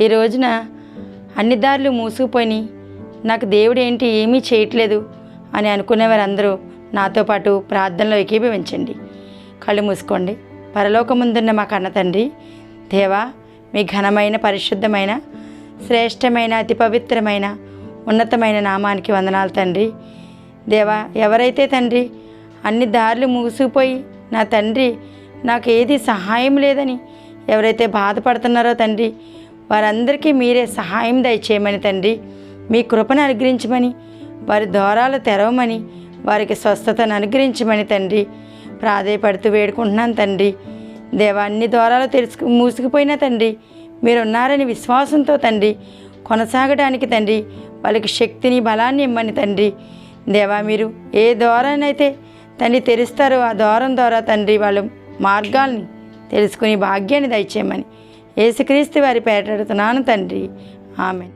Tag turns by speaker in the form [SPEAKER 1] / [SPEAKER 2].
[SPEAKER 1] ఈ రోజున అన్ని దారులు మూసుకుపోయి నాకు దేవుడు ఏంటి ఏమీ చేయట్లేదు అని అనుకునే వారందరూ నాతో పాటు ప్రార్థనలో ఏకీభవించండి. కళ్ళు మూసుకోండి. పరలోకముందున్న మా కన్న తండ్రి, దేవా, మీ ఘనమైన, పరిశుద్ధమైన, శ్రేష్టమైన, అతి పవిత్రమైన, ఉన్నతమైన నామానికి వందనాలు తండ్రి. దేవా, ఎవరైతే తండ్రి అన్ని దారులు మూసుకుపోయి నా తండ్రి నాకు ఏది సహాయం లేదని ఎవరైతే బాధపడుతున్నారో తండ్రి, వారందరికీ మీరే సహాయం దయచేయమని తండ్రి, మీ కృపను అనుగ్రహించమని, వారి ద్వారాలు తెరవమని, వారికి స్వస్థతను అనుగ్రహించమని తండ్రి ప్రాధేయపడుతూ వేడుకుంటున్నాను తండ్రి. దేవా, అన్ని ద్వారాలు మూసుకుపోయినా తండ్రి మీరున్నారని విశ్వాసంతో తండ్రి కొనసాగడానికి తండ్రి వాళ్ళకి శక్తిని, బలాన్ని ఇమ్మని తండ్రి. దేవా, మీరు ఏ ద్వారానైతే తండ్రి తెరుస్తారో ఆ ద్వారం ద్వారా తండ్రి వాళ్ళు మార్గాల్ని తెలుసుకుని భాగ్యాన్ని దయచేయమని యేసుక్రీస్తు వారి పేరట అడుగుతున్నాను తండ్రి. ఆమెన్.